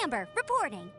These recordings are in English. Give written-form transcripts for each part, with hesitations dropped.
Amber, reporting.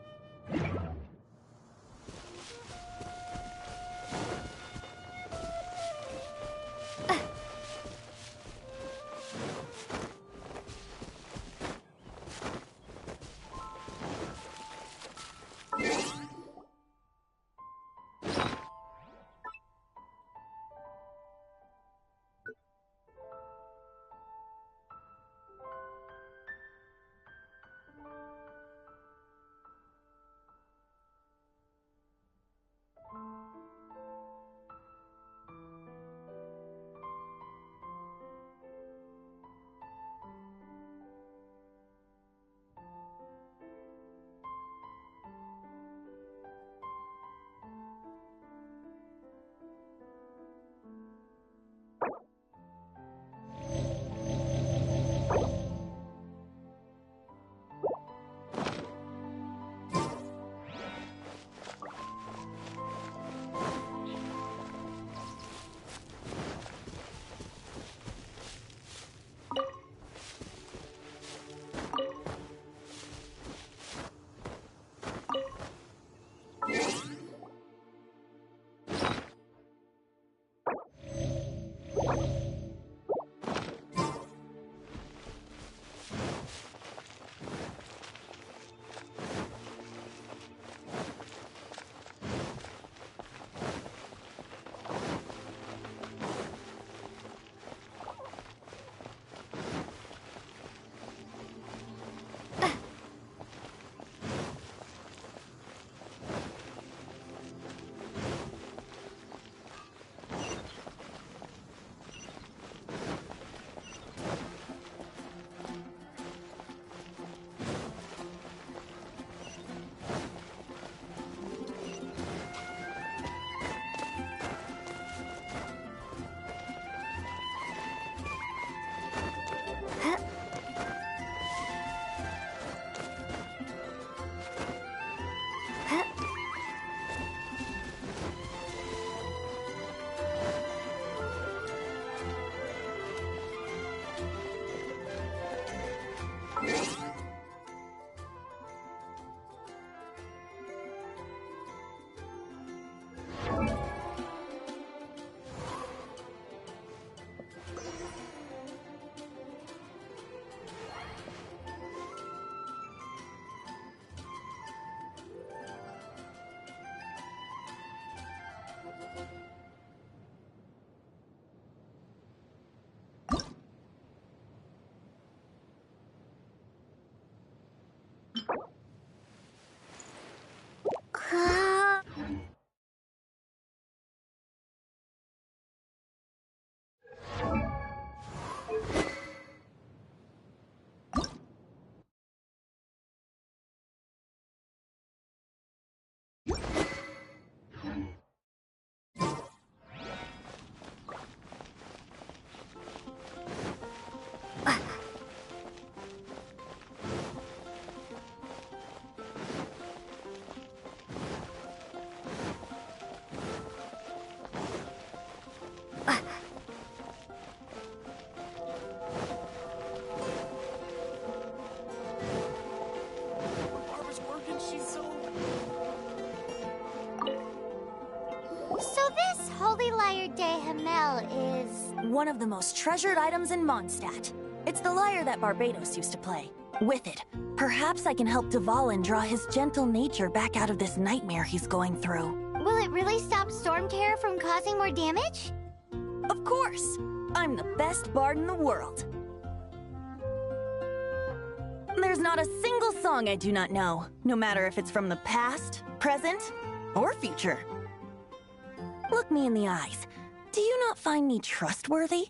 So this Holy Lyre de Hamel is... one of the most treasured items in Mondstadt. It's the lyre that Barbados used to play. With it, perhaps I can help Dvalin draw his gentle nature back out of this nightmare he's going through. Will it really stop Stormterror from causing more damage? Of course! I'm the best bard in the world. There's not a single song I do not know, no matter if it's from the past, present, or future. Look me in the eyes. Do you not find me trustworthy?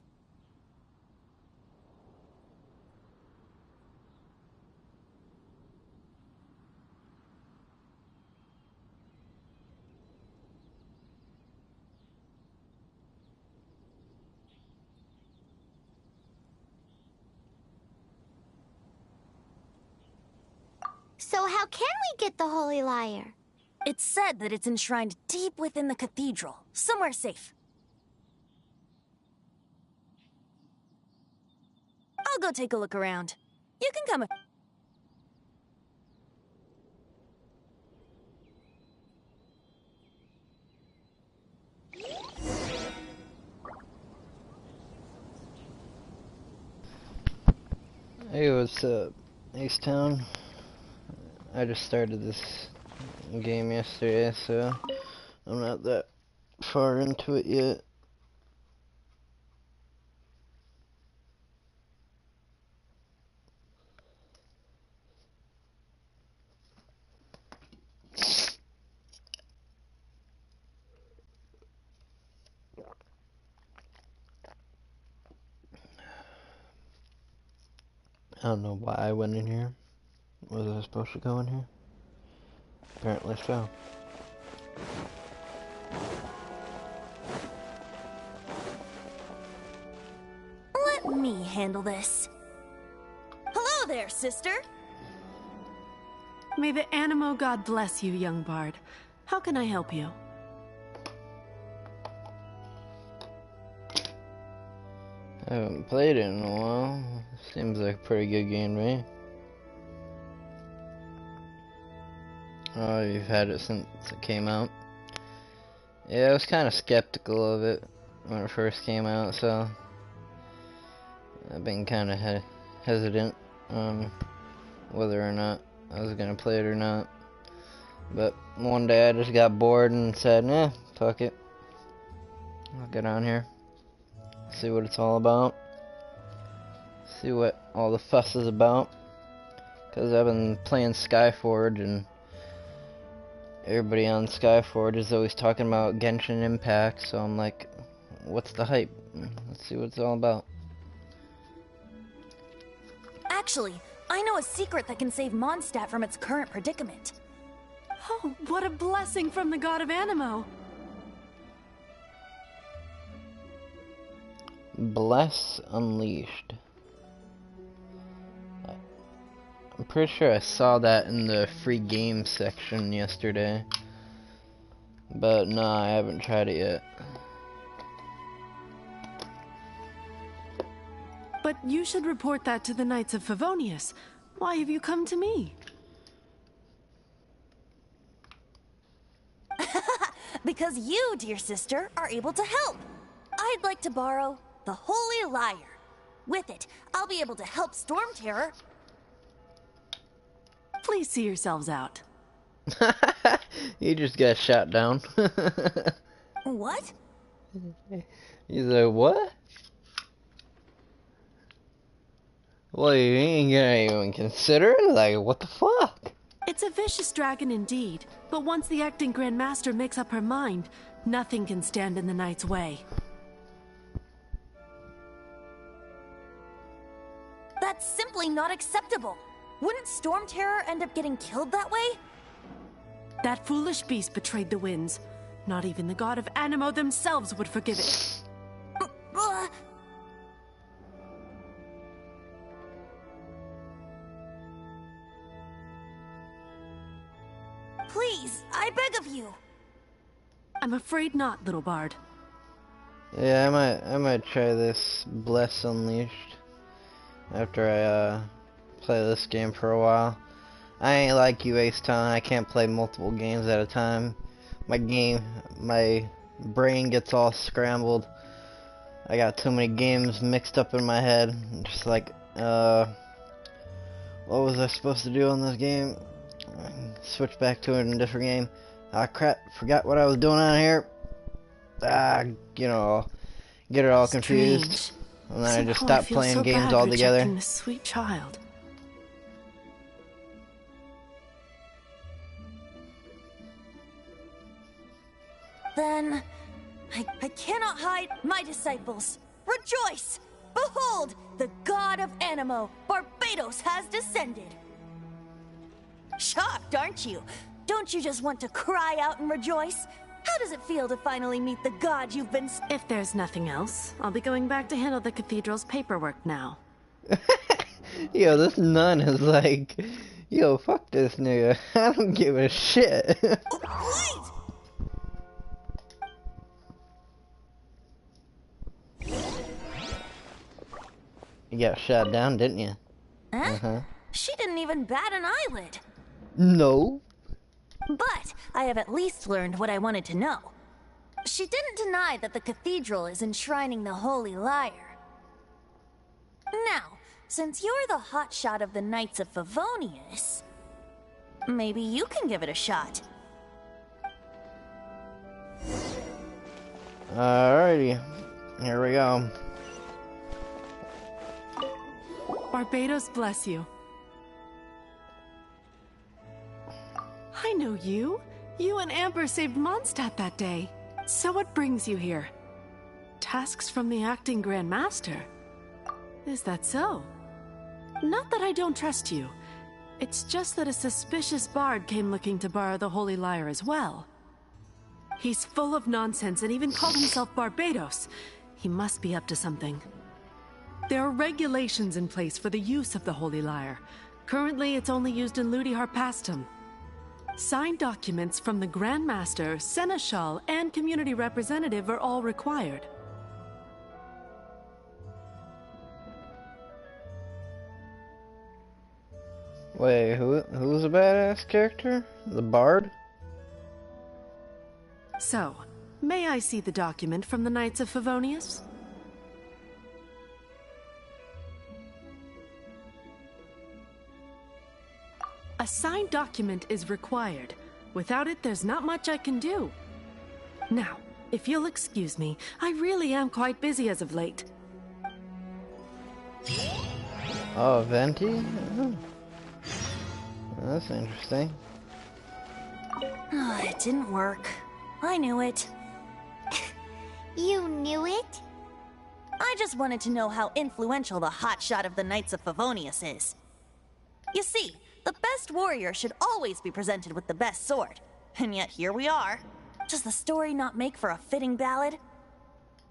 So how can we get the Holy Lyre? It's said that it's enshrined deep within the cathedral, somewhere safe. I'll go take a look around. You can come. Hey, what's up, Ace Town? I just started this game yesterday, so I'm not that far into it yet. I don't know why I went in here. Was I supposed to go in here? Apparently so. Let me handle this. Hello there, sister. May the Animo God bless you, young bard. How can I help you? I haven't played it in a while. Seems like a pretty good game to me. Oh, you've had it since it came out. Yeah, I was kind of skeptical of it when it first came out, so I've been kind of hesitant on whether or not I was gonna play it or not. But one day I just got bored and said, "Eh, fuck it. I'll get on here, see what it's all about, see what all the fuss is about." Because I've been playing Skyforge, and everybody on Skyforge is always talking about Genshin Impact, so I'm like, what's the hype? Let's see what it's all about. Actually, I know a secret that can save Mondstadt from its current predicament. Oh, what a blessing from the god of Animo! Bless Unleashed. I'm pretty sure I saw that in the free game section yesterday. But no, I haven't tried it yet. But you should report that to the Knights of Favonius. Why have you come to me? Because you, dear sister, are able to help. I'd like to borrow the Holy Lyre. With it, I'll be able to help Storm Terror. Please see yourselves out. He just got shot down. What? He's like, what? Well, you ain't gonna even consider it? Like, what the fuck? It's a vicious dragon indeed, but once the acting Grand Master makes up her mind, nothing can stand in the Knight's way. That's simply not acceptable. Wouldn't Storm Terror end up getting killed that way? That foolish beast betrayed the winds. Not even the god of Animo themselves would forgive it. Please, I beg of you. I'm afraid not, little bard. Yeah, I might try this Bless Unleashed after I play this game for a while. I ain't like you, Ace Town. I can't play multiple games at a time. My brain gets all scrambled. I got too many games mixed up in my head. I'm just like, what was I supposed to do on this game? Switch back to it in a different game. Ah, crap, forgot what I was doing on here. You know, get it all confused. And then I just stopped playing games altogether. This sweet child. Then, I cannot hide my disciples. Rejoice! Behold, the god of Animo, Barbados, has descended. Shocked, aren't you? Don't you just want to cry out and rejoice? How does it feel to finally meet the god you've been... If there's nothing else, I'll be going back to handle the cathedral's paperwork now. Yo, this nun is like, yo, fuck this nigga. I don't give a shit. Wait! You got shot down, didn't you? Huh? She didn't even bat an eyelid. No. But I have at least learned what I wanted to know. She didn't deny that the cathedral is enshrining the Holy Lyre. Now, Since you're the hotshot of the Knights of Favonius, maybe you can give it a shot. Alrighty, here we go. Barbados bless you. I know you. You and Amber saved Mondstadt that day. So what brings you here? Tasks from the acting Grand Master? Is that so? Not that I don't trust you. It's just that a suspicious bard came looking to borrow the Holy Lyre as well. He's full of nonsense and even called himself Barbados. He must be up to something. There are regulations in place for the use of the Holy Lyre. Currently, it's only used in Ludi Harpastum. Signed documents from the Grand Master, Seneschal, and community representative are all required. Wait, who's a badass character? The bard? So, may I see the document from the Knights of Favonius? A signed document is required. Without it, there's not much I can do. Now, if you'll excuse me, I really am quite busy as of late. Oh, Venti? Oh. That's interesting. It didn't work. I knew it. You knew it? I just wanted to know how influential the hotshot of the Knights of Favonius is. You see, the best warrior should always be presented with the best sword. And yet here we are. Does the story not make for a fitting ballad?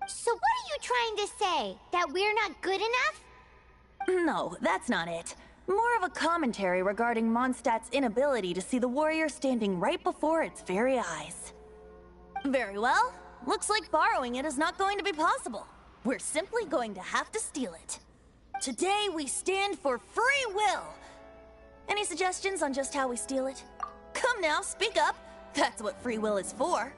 So what are you trying to say? That we're not good enough? No, that's not it. More of a commentary regarding Mondstadt's inability to see the warrior standing right before its very eyes. Very well. Looks like borrowing it is not going to be possible. We're simply going to have to steal it. Today we stand for free will. Any suggestions on just how we steal it? Come now, speak up. That's what free will is for.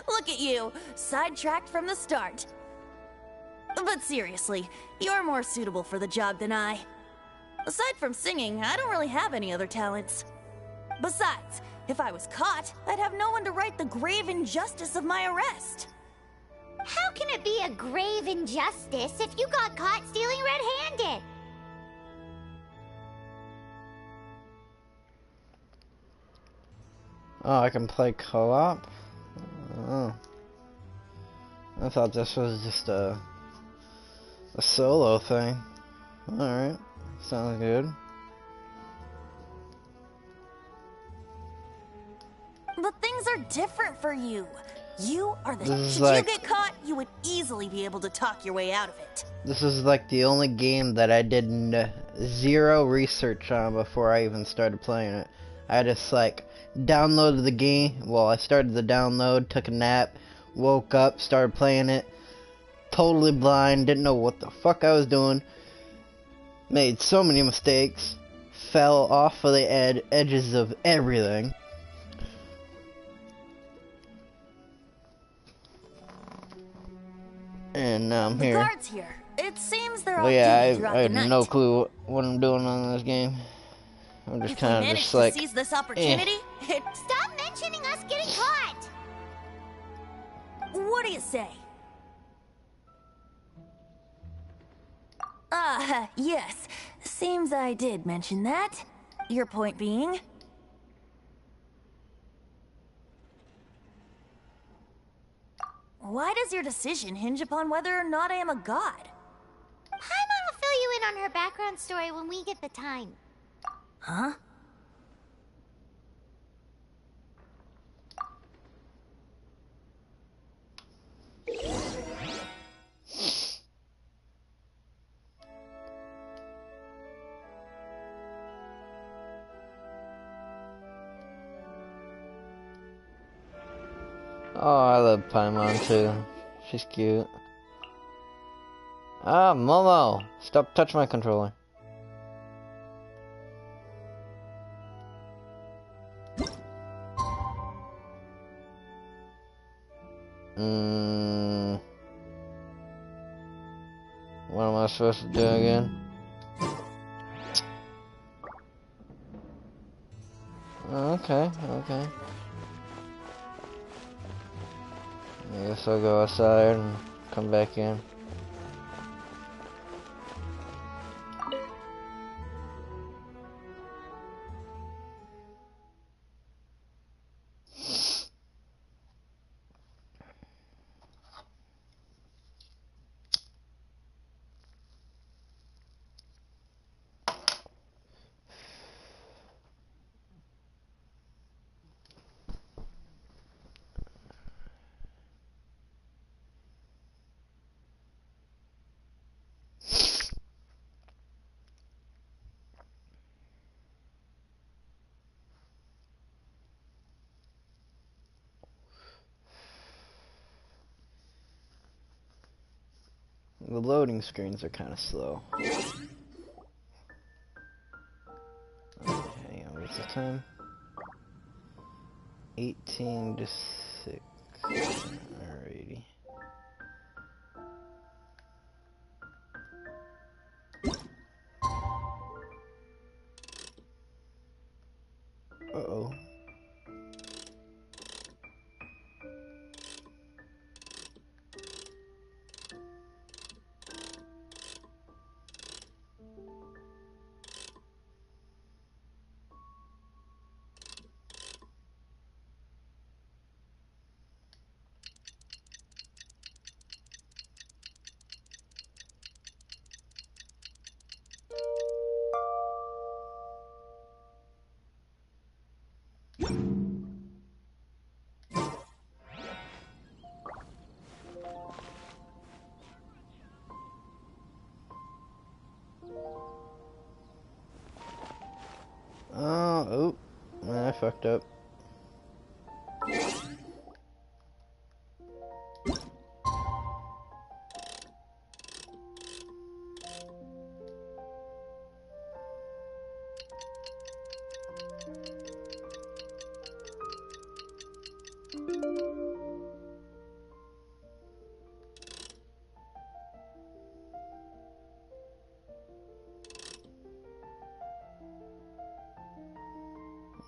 Look at you, sidetracked from the start. But seriously, you're more suitable for the job than I. Aside from singing, I don't really have any other talents. Besides, if I was caught, I'd have no one to right the grave injustice of my arrest. How can it be a grave injustice if you got caught stealing red-handed? Oh, I can play co-op? Oh. I thought this was just a solo thing. Alright, sounds good. But things are different for you. You are the... Should you get caught, you would easily be able to talk your way out of it. This is like the only game that I did zero research on before I even started playing it. I just like downloaded the game. Well, I started the download, took a nap, woke up, started playing it. Totally blind, didn't know what the fuck I was doing. Made so many mistakes. Fell off of the edges of everything. And now I'm here. The guards here. It seems they're all Well, yeah, duty throughout I the have night. no clue what I'm doing on this game. I'm just If we kind of manage just to like, seize this opportunity, Stop mentioning us getting caught! what do you say? Yes. Seems I did mention that. Your point being? Why does your decision hinge upon whether or not I am a god? Paimon will fill you in on her background story when we get the time. Huh? oh, I love Paimon too. She's cute. Ah, Momo! Stop touching my controller. What am I supposed to do again? Okay, okay. I guess I'll go outside and come back in. The loading screens are kind of slow. Hang on, what's the time? 18 to 6. Alrighty. Uh-oh. Oh, I fucked up.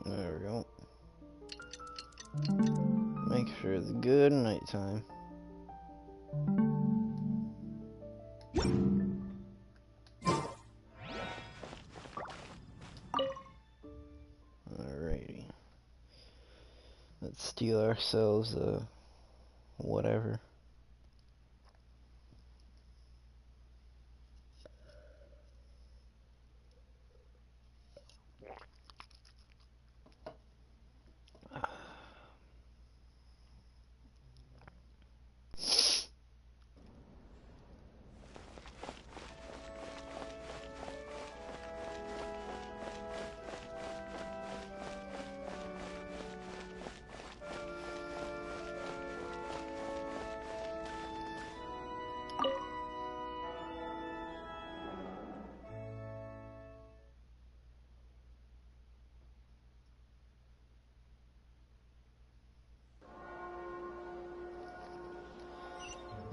There we go. Make sure it's good nighttime. Alrighty. Let's steal ourselves a whatever.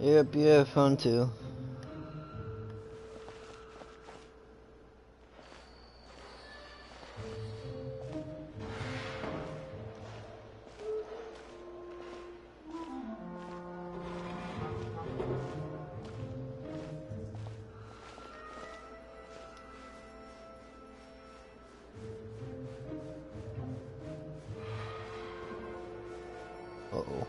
Yep, you have fun too. Uh-oh.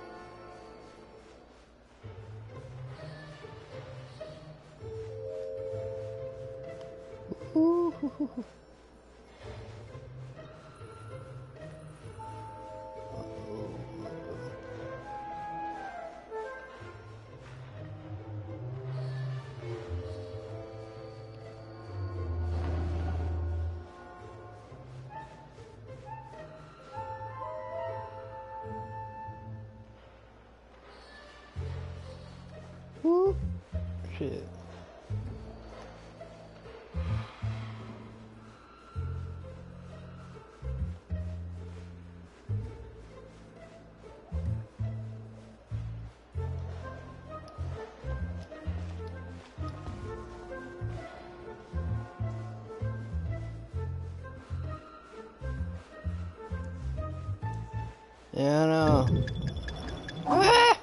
Woo. Shit. Yeah, I know. Ah!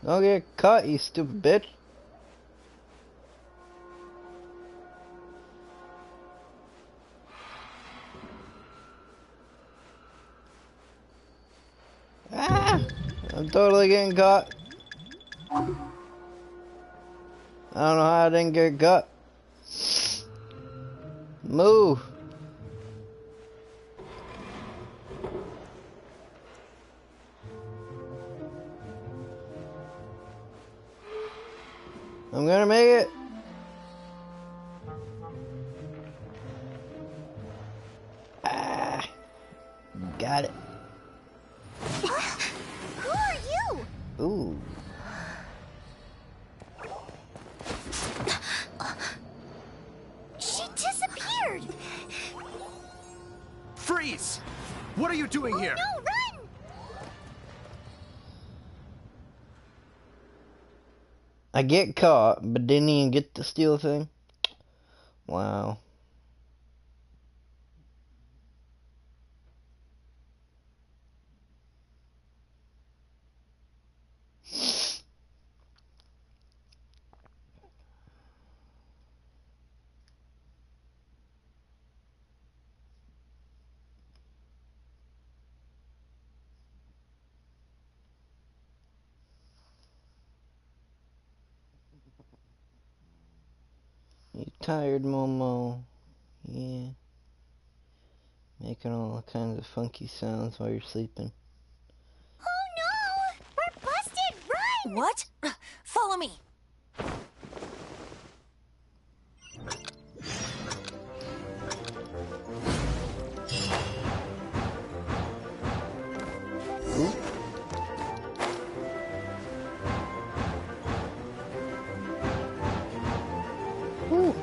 Don't get caught, you stupid bitch. Ah! I'm totally getting caught. I don't know how I didn't get caught. Move. I'm gonna make it. Ah, got it. Who are you? Ooh. She disappeared. Freeze! What are you doing here? No, run! I get caught, but didn't even get the steal thing. Wow. You tired, Momo? Yeah. Making all kinds of funky sounds while you're sleeping. Oh no! We're busted! Run! What? Follow me. Ooh.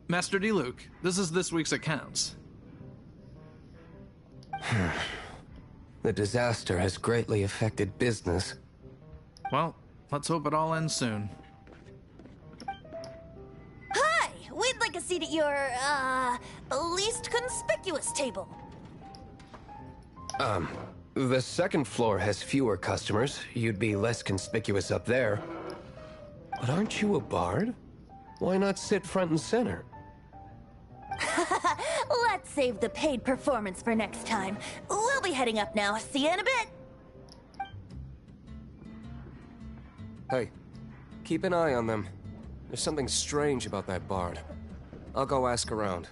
Master Diluc, this is this week's accounts. The disaster has greatly affected business. Well, let's hope it all ends soon. Hi! We'd like a seat at your, least conspicuous table. The second floor has fewer customers. You'd be less conspicuous up there. But aren't you a bard? Why not sit front and center? Let's save the paid performance for next time. We'll be heading up now. See you in a bit. Hey, keep an eye on them. There's something strange about that bard. I'll go ask around.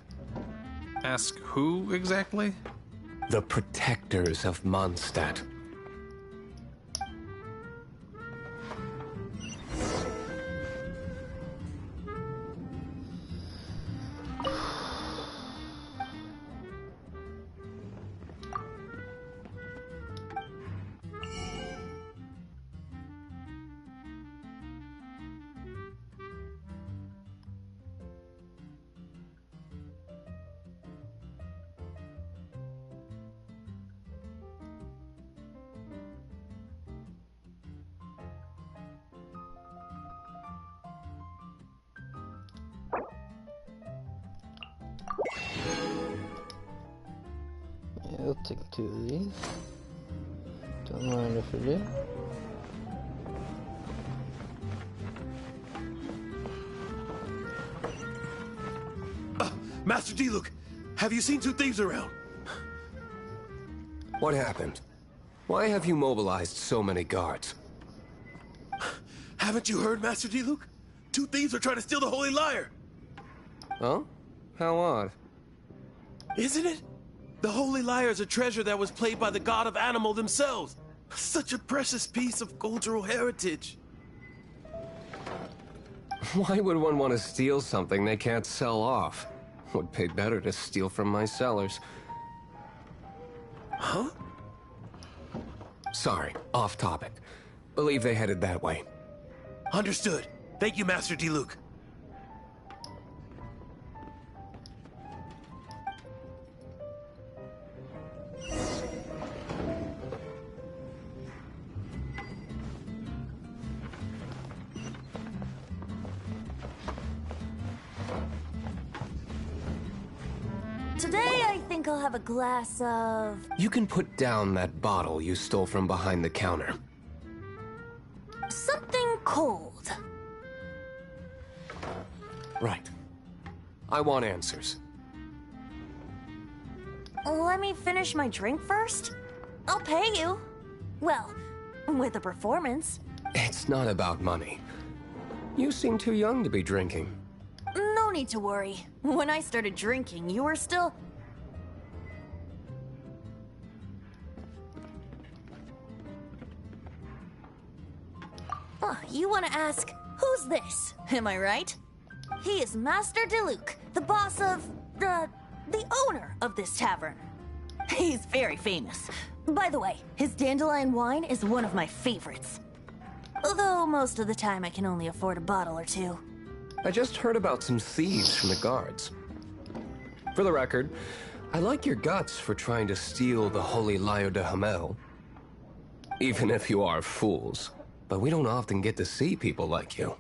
Ask who exactly? The protectors of Mondstadt. Yeah, I'll take 2 of these. Don't mind if I do. Master Diluc, have you seen 2 thieves around? What happened? Why have you mobilized so many guards? Haven't you heard, Master Diluc? 2 thieves are trying to steal the Holy Lyre! Oh? How odd. Isn't it? The Holy Lyre is a treasure that was played by the god of animal themselves. Such a precious piece of cultural heritage. Why would one want to steal something they can't sell off? Would pay better to steal from my sellers. Huh? Sorry, off topic. Believe they headed that way. Understood. Thank you, Master Diluc. Today, I think I'll have a glass of... You can put down that bottle you stole from behind the counter. something cold. Right. I want answers. Let me finish my drink first. I'll pay you. Well, with a performance. It's not about money. You seem too young to be drinking. No need to worry. When I started drinking, you were still... Oh, you want to ask, who's this? Am I right? He is Master Diluc, the boss of... the owner of this tavern. He's very famous. By the way, his dandelion wine is one of my favorites. Although most of the time I can only afford a bottle or two. I just heard about some thieves from the guards. For the record, I like your guts for trying to steal the Holy Lyre de Hamel. Even if you are fools. But we don't often get to see people like you.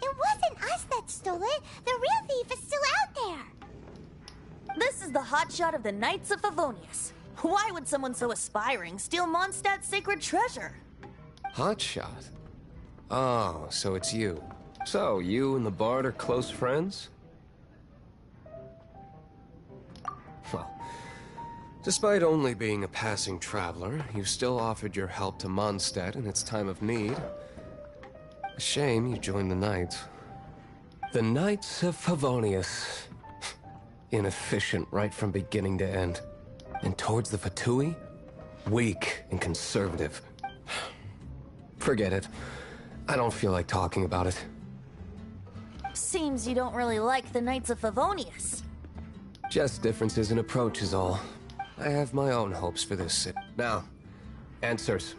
It wasn't us that stole it. The real thief is still out there. This is the hotshot of the Knights of Favonius. Why would someone so aspiring steal Mondstadt's sacred treasure? Hotshot? Oh, so it's you. So, you and the Bard are close friends? Well, despite only being a passing traveler, you still offered your help to Mondstadt in its time of need. A shame you joined the Knights. The Knights of Favonius. Inefficient right from beginning to end. And towards the Fatui? Weak and conservative. Forget it. I don't feel like talking about it. Seems you don't really like the Knights of Favonius. Just differences in approach is all. I have my own hopes for this city. Now, answers.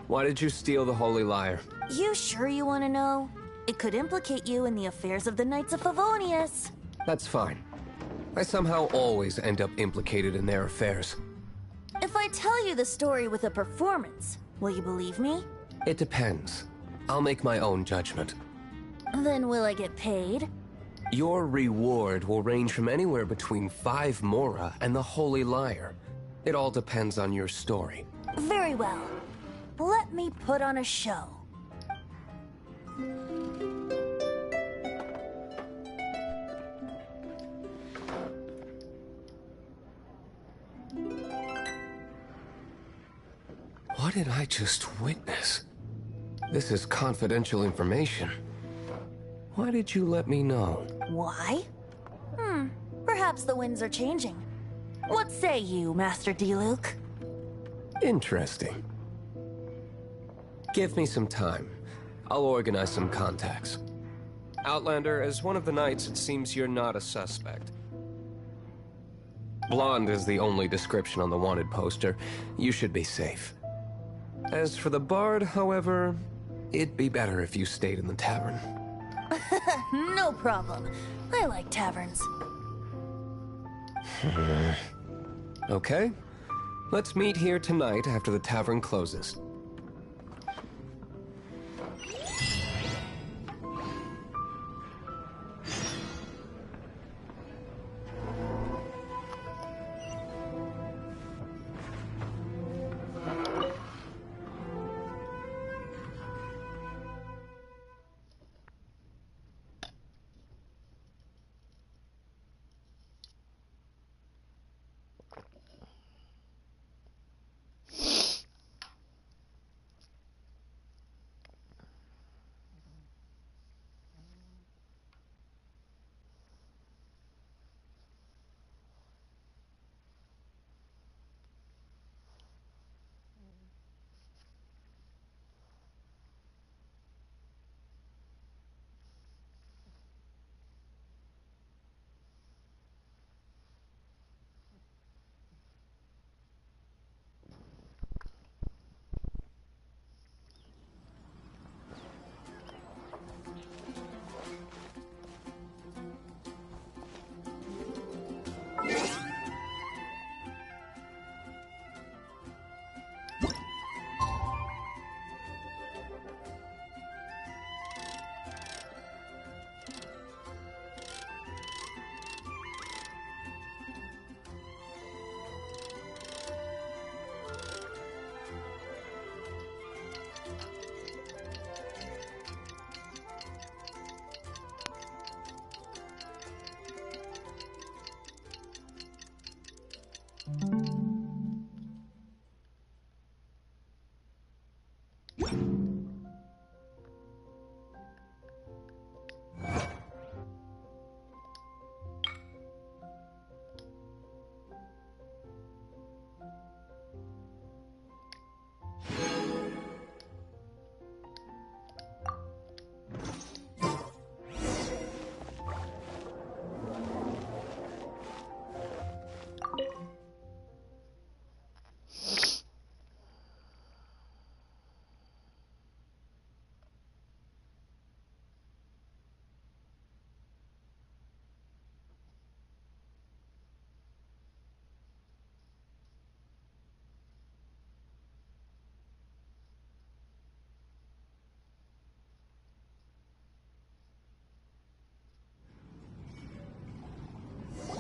Why did you steal the Holy Lyre? You sure you want to know? It could implicate you in the affairs of the Knights of Favonius. That's fine. I somehow always end up implicated in their affairs. If I tell you the story with a performance, will you believe me? It depends. I'll make my own judgment. Then will I get paid? Your reward will range from anywhere between 5 Mora and the Holy Lyre. It all depends on your story. Very well. Let me put on a show. What did I just witness? This is confidential information. Why did you let me know? Why? Perhaps the winds are changing. What say you, Master Diluc? Interesting. Give me some time. I'll organize some contacts. Outlander, as one of the knights, it seems you're not a suspect. Blonde is the only description on the wanted poster. You should be safe. As for the Bard, however, it'd be better if you stayed in the tavern. No problem. I like taverns. Okay. Let's meet here tonight after the tavern closes.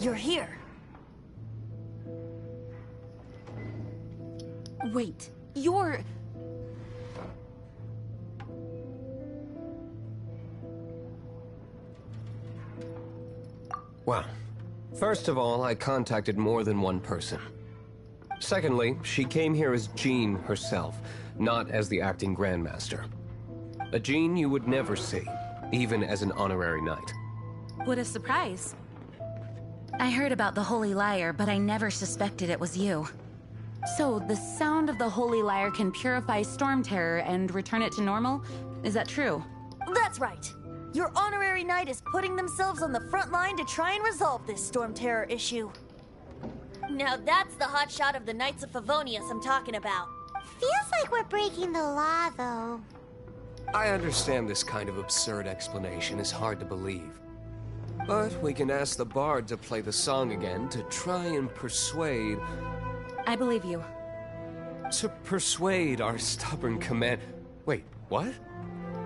You're here. Wait, you're... Well, first of all, I contacted more than one person. Secondly, she came here as Jean herself, not as the acting Grandmaster. A Jean you would never see, even as an honorary knight. What a surprise. I heard about the Holy Lyre, but I never suspected it was you. So, the sound of the Holy Lyre can purify Storm Terror and return it to normal? Is that true? That's right. Your honorary knight is putting themselves on the front line to try and resolve this Storm Terror issue. Now that's the hotshot of the Knights of Favonius I'm talking about. Feels like we're breaking the law, though. I understand this kind of absurd explanation is hard to believe. But we can ask the bard to play the song again to try and persuade... I believe you. To persuade our stubborn command... Wait, what?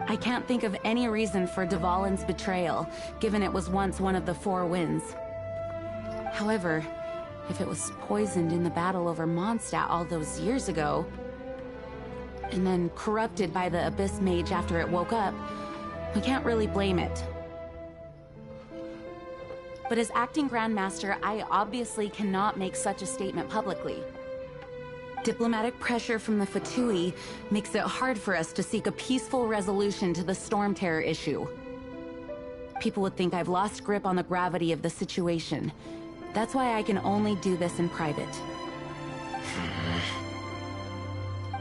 I can't think of any reason for Dvalin's betrayal, given it was once one of the Four Winds. However, if it was poisoned in the battle over Mondstadt all those years ago, and then corrupted by the Abyss Mage after it woke up, we can't really blame it. But as acting Grandmaster, I obviously cannot make such a statement publicly. Diplomatic pressure from the Fatui makes it hard for us to seek a peaceful resolution to the Storm Terror issue. People would think I've lost grip on the gravity of the situation. That's why I can only do this in private.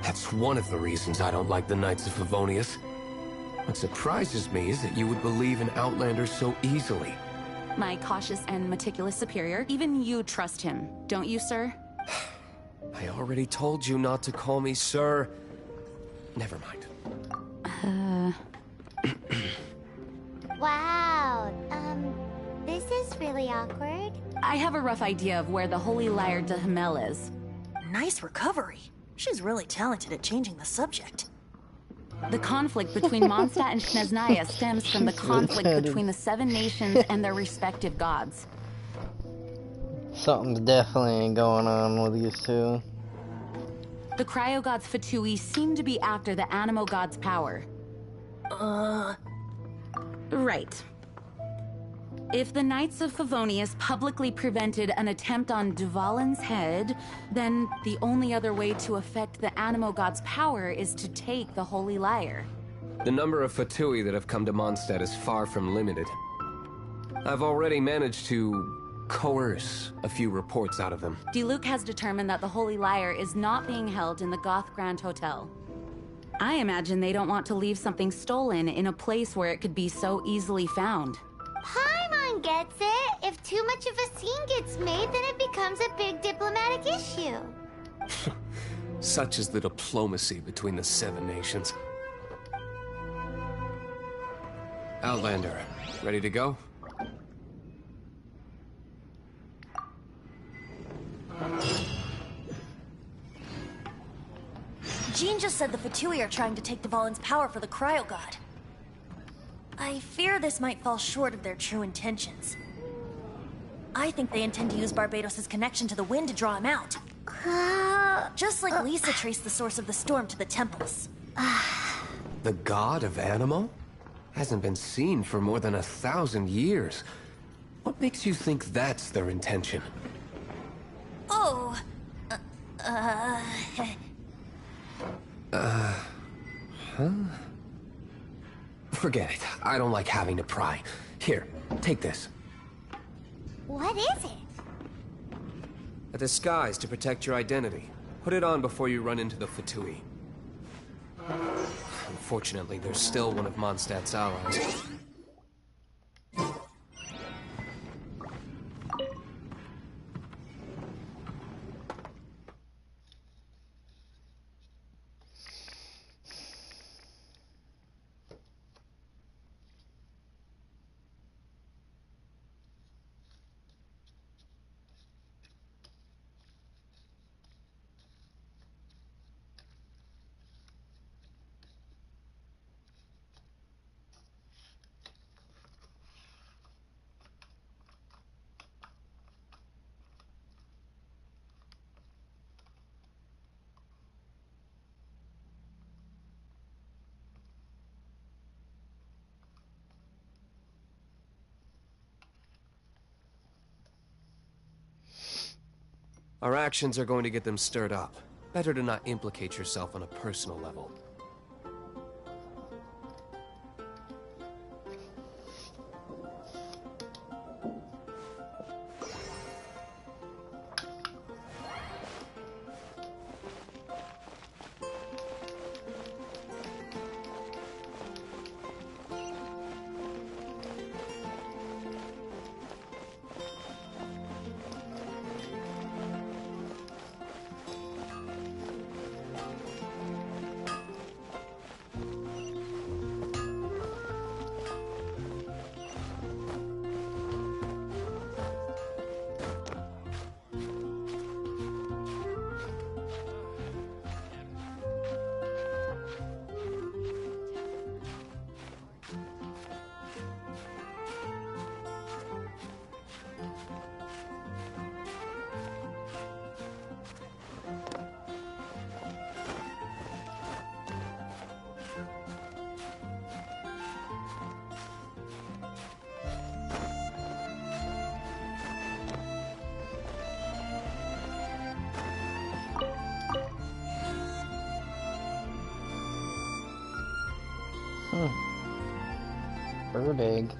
That's one of the reasons I don't like the Knights of Favonius. What surprises me is that you would believe in Outlanders so easily. My cautious and meticulous superior, even you trust him, don't you, sir? I already told you not to call me sir. Never mind. Wow, this is really awkward. I have a rough idea of where the Holy Lyre de Himmel is. Nice recovery. She's really talented at changing the subject. The conflict between Mondstadt and Snezhnaya stems from the conflict between the Seven Nations and their respective gods. Something's definitely going on with these two. The Cryo Gods Fatui seem to be after the Animo God's power. Right. If the Knights of Favonius publicly prevented an attempt on Dvalin's head, then the only other way to affect the Animo God's power is to take the Holy Lyre. The number of Fatui that have come to Mondstadt is far from limited. I've already managed to coerce a few reports out of them. Diluc has determined that the Holy Lyre is not being held in the Goth Grand Hotel. I imagine they don't want to leave something stolen in a place where it could be so easily found. Paimon gets it. If too much of a scene gets made, then it becomes a big diplomatic issue. Such is the diplomacy between the Seven Nations. Outlander, ready to go? Jean just said the Fatui are trying to take Dvalin's power for the Cryo God. I fear this might fall short of their true intentions. I think they intend to use Barbados' connection to the wind to draw him out. Just like Lisa traced the source of the storm to the temples. The god of Animo? Hasn't been seen for more than 1,000 years. What makes you think that's their intention? Oh. Forget it. I don't like having to pry. Here, take this. What is it? A disguise to protect your identity. Put it on before you run into the Fatui. Unfortunately, there's still one of Mondstadt's allies. Our actions are going to get them stirred up. Better to not implicate yourself on a personal level. Bird egg.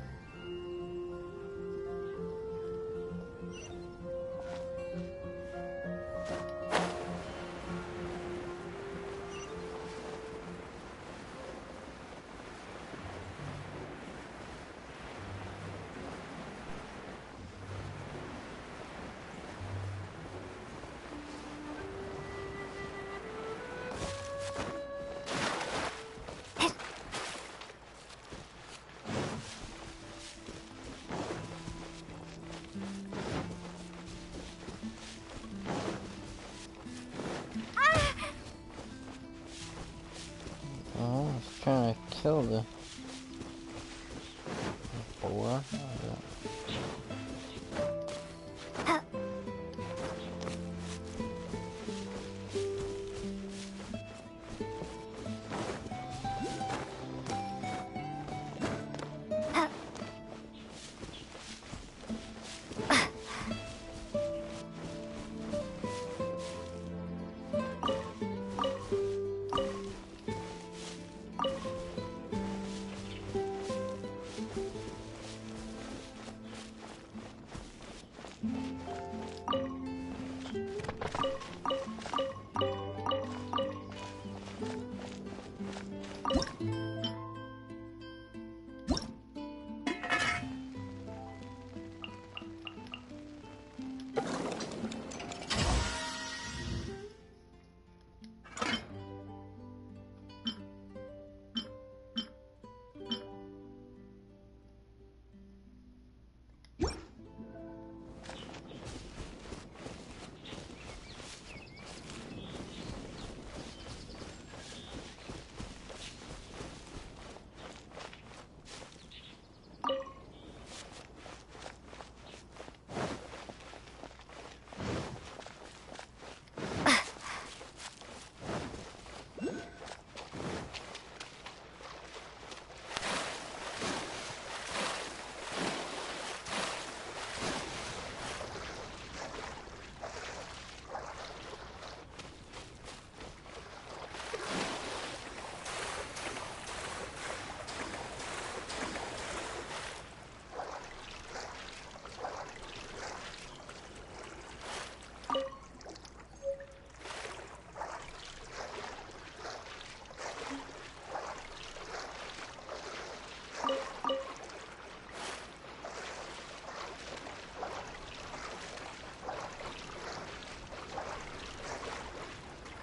Oh, I was trying to kill the boar.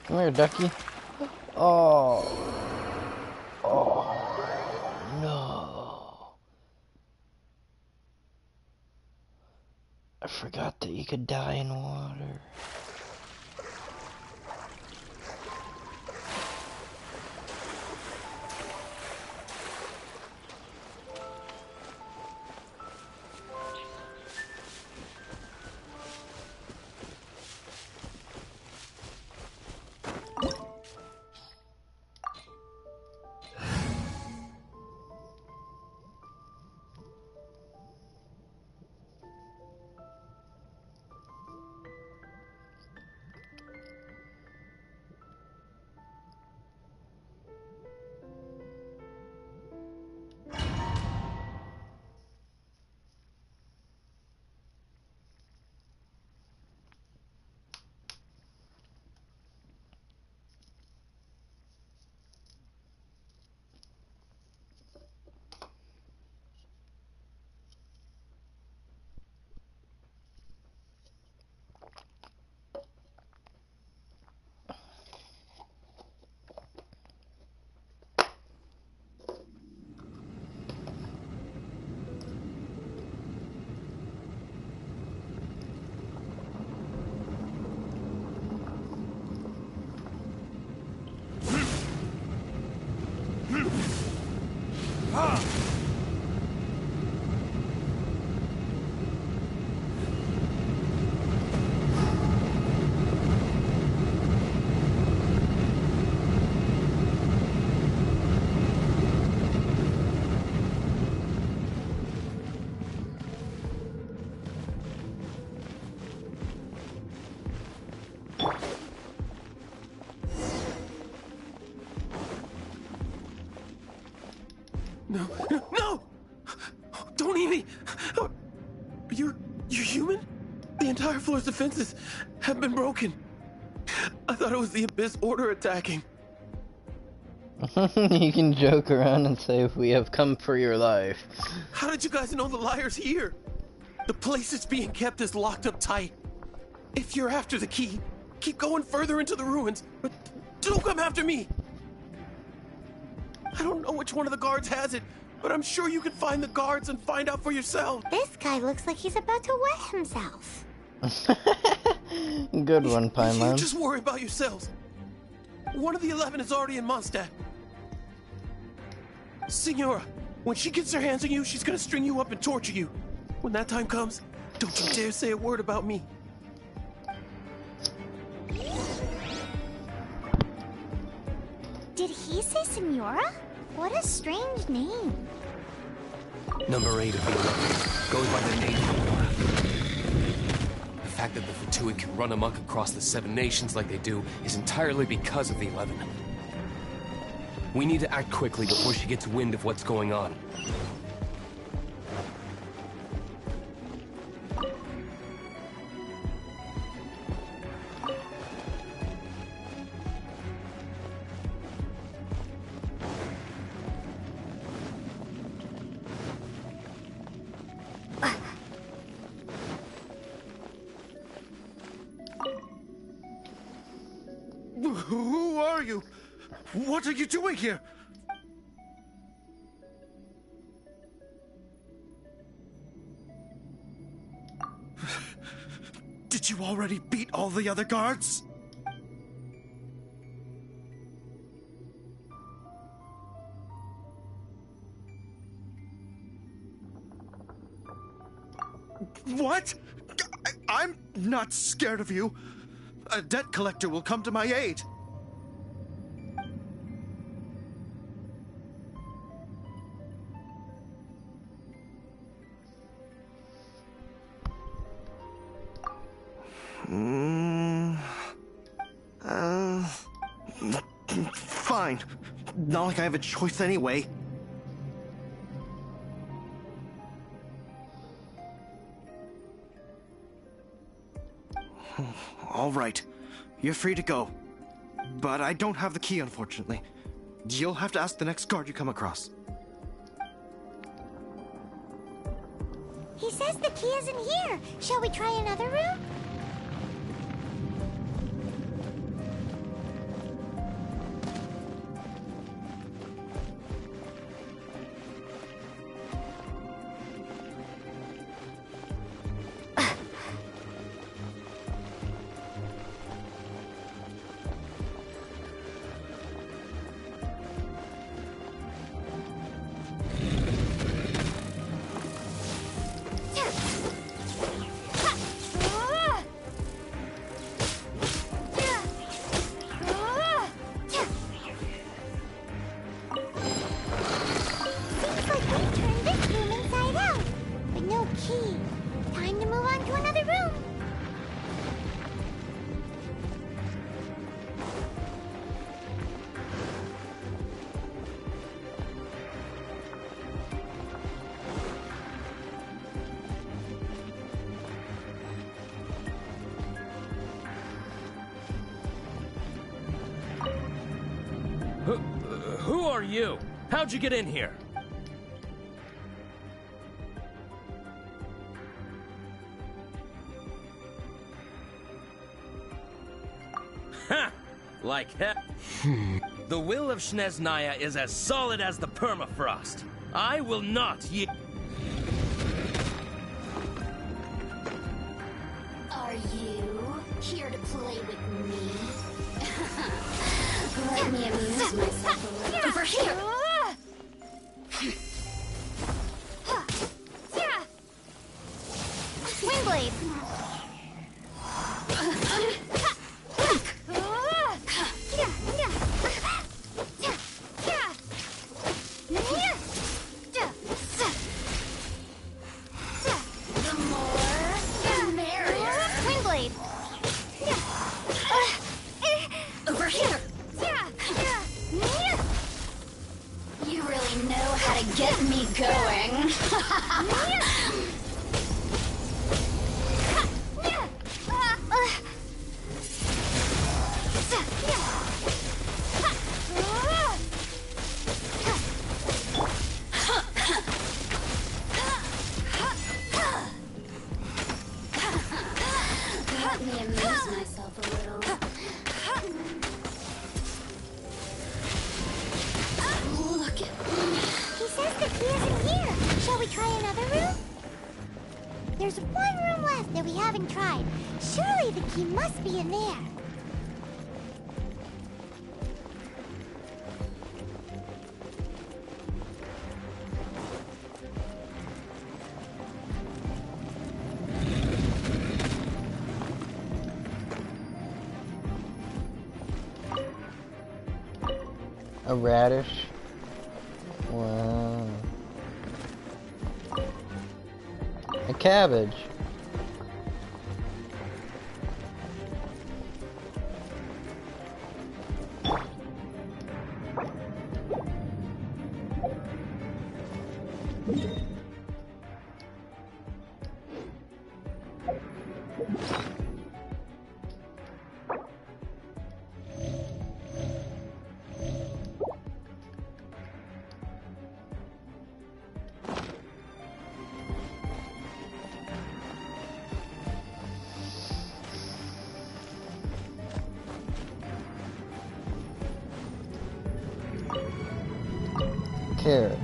Come here, ducky. Oh. Oh. No. I forgot that you could die in water. No, no, no! Don't eat me! You're human? The entire floor's defenses have been broken. I thought it was the Abyss Order attacking. You can joke around and say we have come for your life. How did you guys know the liar's here? The place it's being kept is locked up tight. If you're after the key, keep going further into the ruins, but don't come after me. I don't know which one of the guards has it, but I'm sure you can find the guards and find out for yourself. This guy looks like he's about to wet himself. Good one, You Paimon. just worry about yourselves. One of the 11 is already in Mondstadt. Signora, when she gets her hands on you, she's gonna string you up and torture you. When that time comes, don't you dare say a word about me. Did he say Senora? What a strange name. Number 8 of the 11 goes by the name Senora. The fact that the Fatuid can run amok across the 7 nations like they do is entirely because of the 11. We need to act quickly before she gets wind of what's going on. Who are you? What are you doing here? Did you already beat all the other guards? What? I'm not scared of you. A debt collector will come to my aid. Fine. Not like I have a choice anyway. All right. You're free to go. But I don't have the key, unfortunately. You'll have to ask the next guard you come across. He says the key isn't here. Shall we try another room? are you? How'd you get in here? Ha! Like heck. The will of Snezhnaya is as solid as the permafrost. I will not Are you here to play with me? Let me amuse myself a little. Over here! Windblade! The more, the merrier. Windblade! Over here! You really know how to get me going. Let me amuse myself a little. Look at me. He says the key isn't here. Shall we try another room? There's one room left that we haven't tried. Surely the key must be in there. A radish. Wow. A cabbage. Carrot.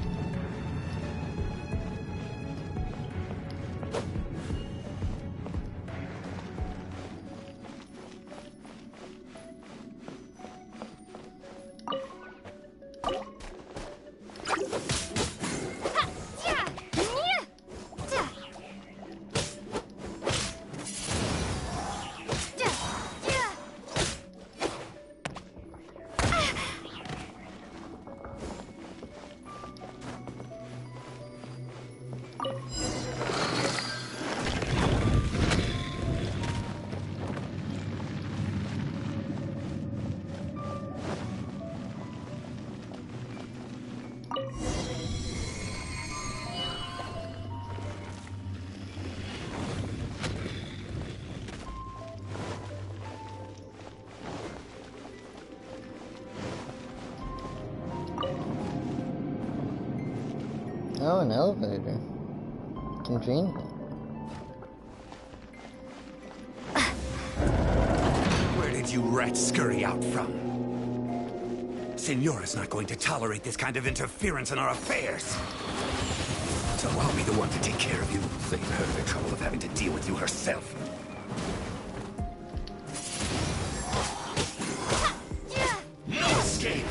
Oh, an elevator. Convenient. Where did you rats scurry out from? Senora's not going to tolerate this kind of interference in our affairs. So I'll be the one to take care of you, save her the trouble of having to deal with you herself. No escape!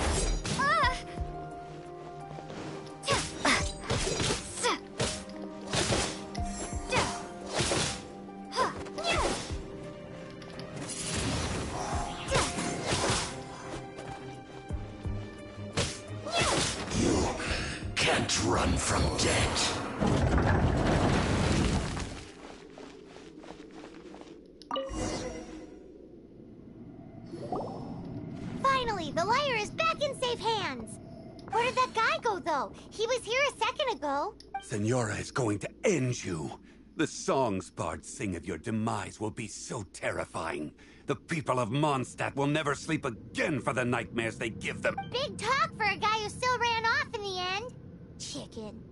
Run from death. Finally, the lyre is back in safe hands. Where did that guy go, though? He was here a second ago. Senora is going to end you. The songs bards sing of your demise will be so terrifying. The people of Mondstadt will never sleep again for the nightmares they give them. Big talk for a guy who still ran off in the end. Chicken.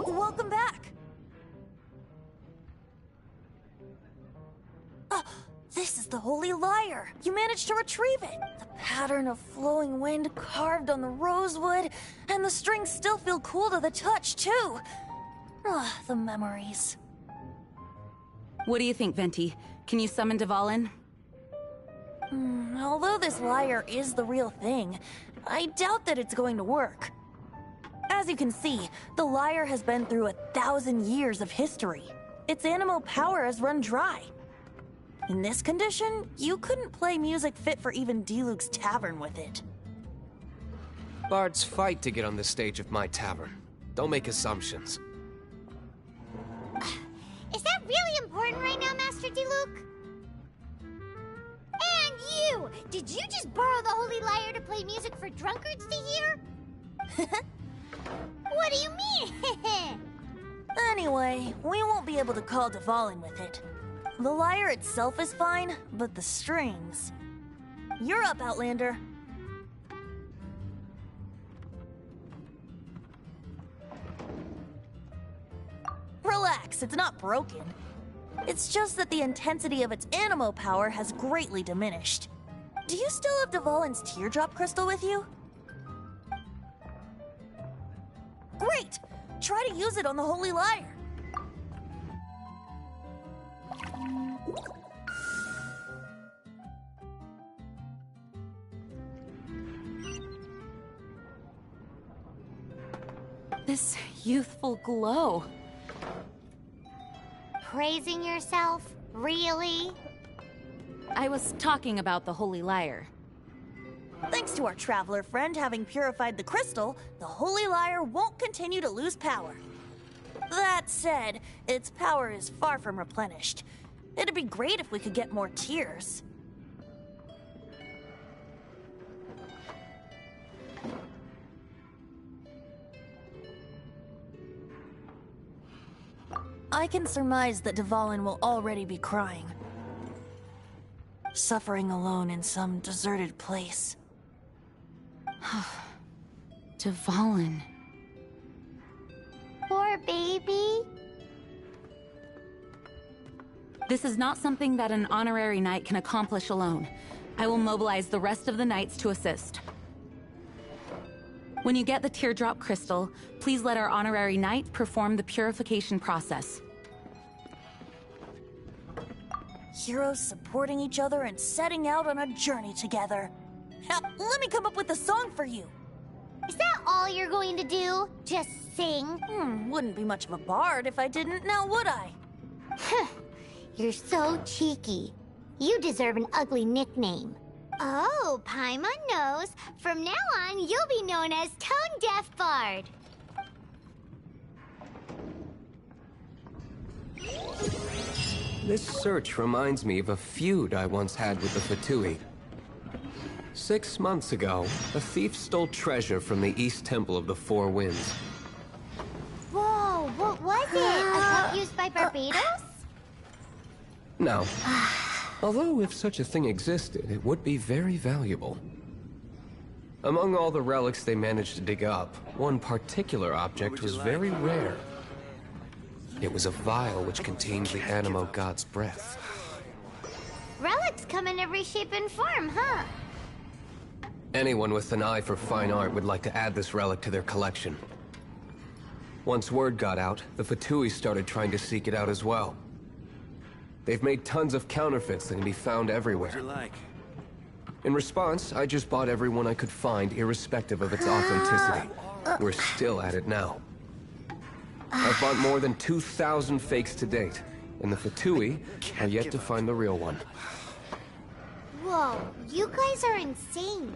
Welcome back! This is the Holy Lyre! You managed to retrieve it! The pattern of flowing wind carved on the rosewood, and the strings still feel cool to the touch, too! The memories. What do you think, Venti? Can you summon Dvalin? Although this lyre is the real thing, I doubt that it's going to work. As you can see, the lyre has been through 1,000 years of history. Its animal power has run dry. In this condition, you couldn't play music fit for even Diluc's tavern with it. Bards fight to get on the stage of my tavern. Don't make assumptions. Is that really important right now, Master Diluc? And you! Did you just borrow the Holy Lyre to play music for drunkards to hear? What do you mean? Anyway, we won't be able to call Dvalin with it. The lyre itself is fine, but the strings... You're up, Outlander. Relax, it's not broken. It's just that the intensity of its animo power has greatly diminished. Do you still have Dvalin's teardrop crystal with you? Great! Try to use it on the Holy Lyre. This youthful glow. Praising yourself? Really? I was talking about the Holy Lyre. Thanks to our traveler friend having purified the crystal, the Holy Lyre won't continue to lose power. That said, its power is far from replenished. It'd be great if we could get more tears. I can surmise that Dvalin will already be crying. Suffering alone in some deserted place. Dvalin. Poor baby. This is not something that an honorary knight can accomplish alone. I will mobilize the rest of the knights to assist. When you get the teardrop crystal, please let our honorary knight perform the purification process. Heroes supporting each other and setting out on a journey together. Now, let me come up with a song for you. Is that all you're going to do? Just sing? Wouldn't be much of a bard if I didn't, now would I? You're so cheeky. You deserve an ugly nickname. Oh, Paimon knows. From now on, you'll be known as Tone Deaf Bard. This search reminds me of a feud I once had with the Fatui. 6 months ago, a thief stole treasure from the East Temple of the Four Winds. Whoa, what was it? A cup used by Barbados? No. Although if such a thing existed, it would be very valuable. Among all the relics they managed to dig up, one particular object was very rare. It was a vial which contained the Animo God's breath. Relics come in every shape and form, huh? Anyone with an eye for fine art would like to add this relic to their collection. Once word got out, the Fatui started trying to seek it out as well. They've made tons of counterfeits that can be found everywhere. In response, I just bought every one I could find, irrespective of its authenticity. We're still at it now. I've bought more than 2,000 fakes to date, and the Fatui are yet to find the real one. Whoa, you guys are insane.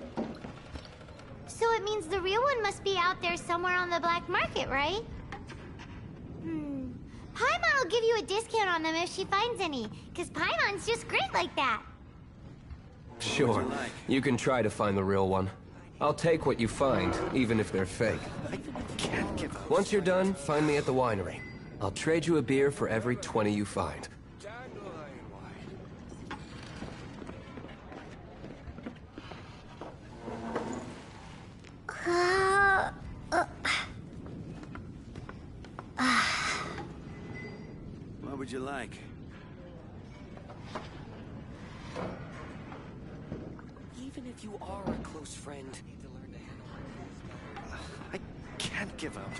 So it means the real one must be out there somewhere on the black market, right? Paimon will give you a discount on them if she finds any, because Paimon's just great like that. Sure, you can try to find the real one. I'll take what you find, even if they're fake. Once you're done, find me at the winery. I'll trade you a beer for every 20 you find. What would you like? Even if you are a close friend, you need to learn to handle it. I can't give up.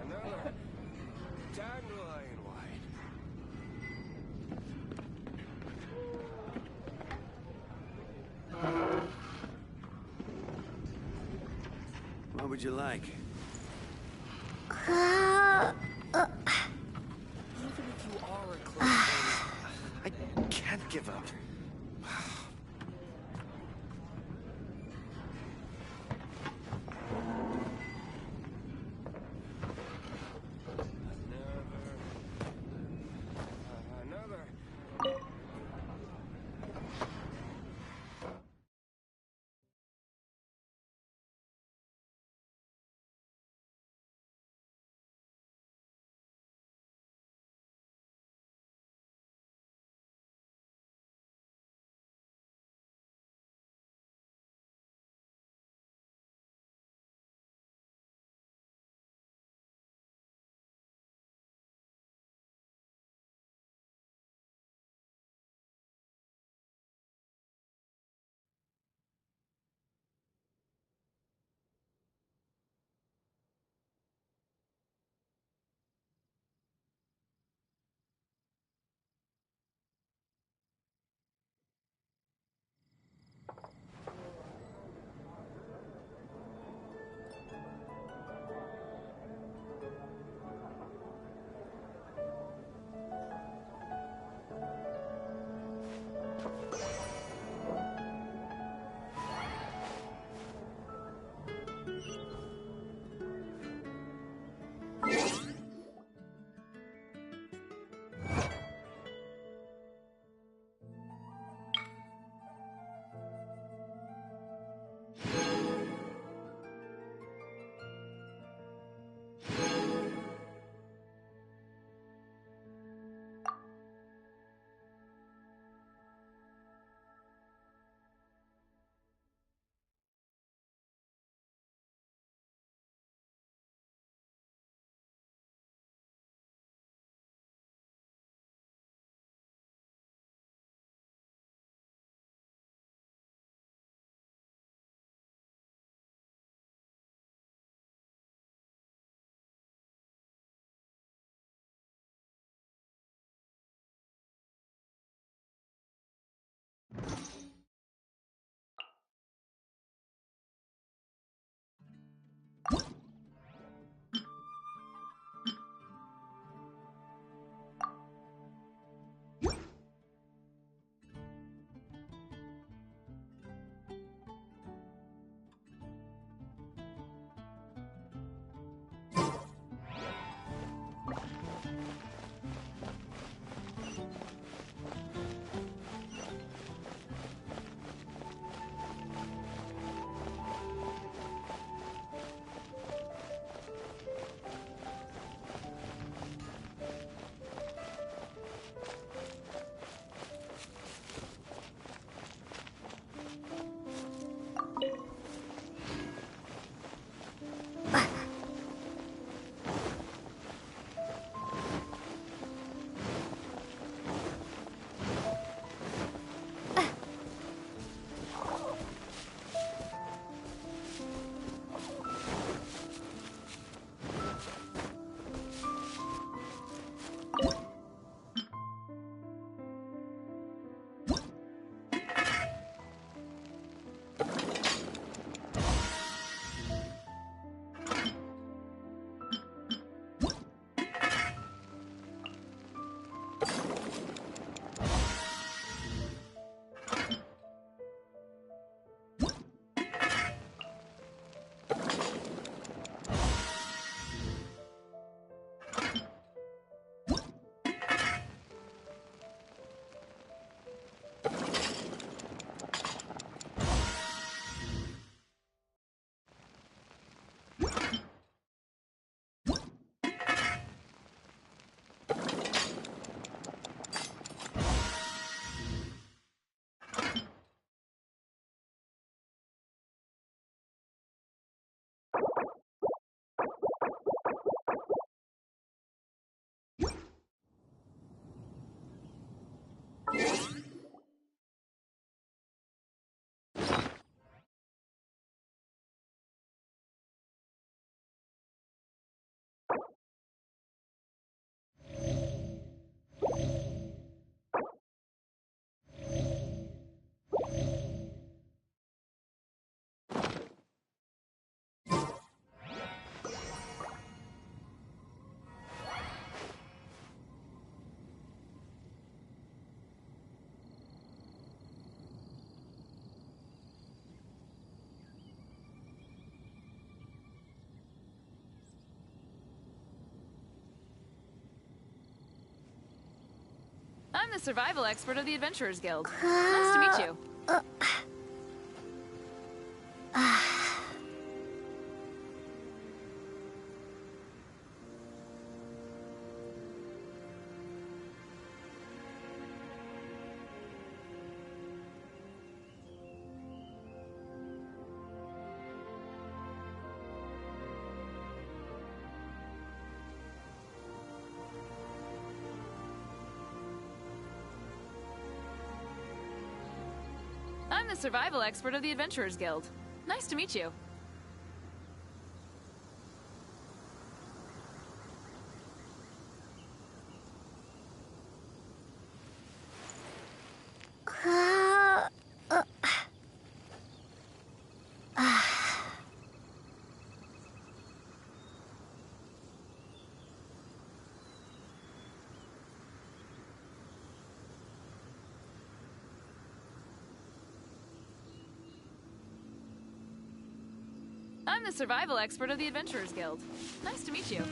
Another dandelion white. What would you like? Even if you are a close friend, I can't give up. the survival expert of the Adventurers Guild. Nice to meet you. I'm the survival expert of the Adventurers Guild. Nice to meet you. I'm the survival expert of the Adventurers Guild. Nice to meet you.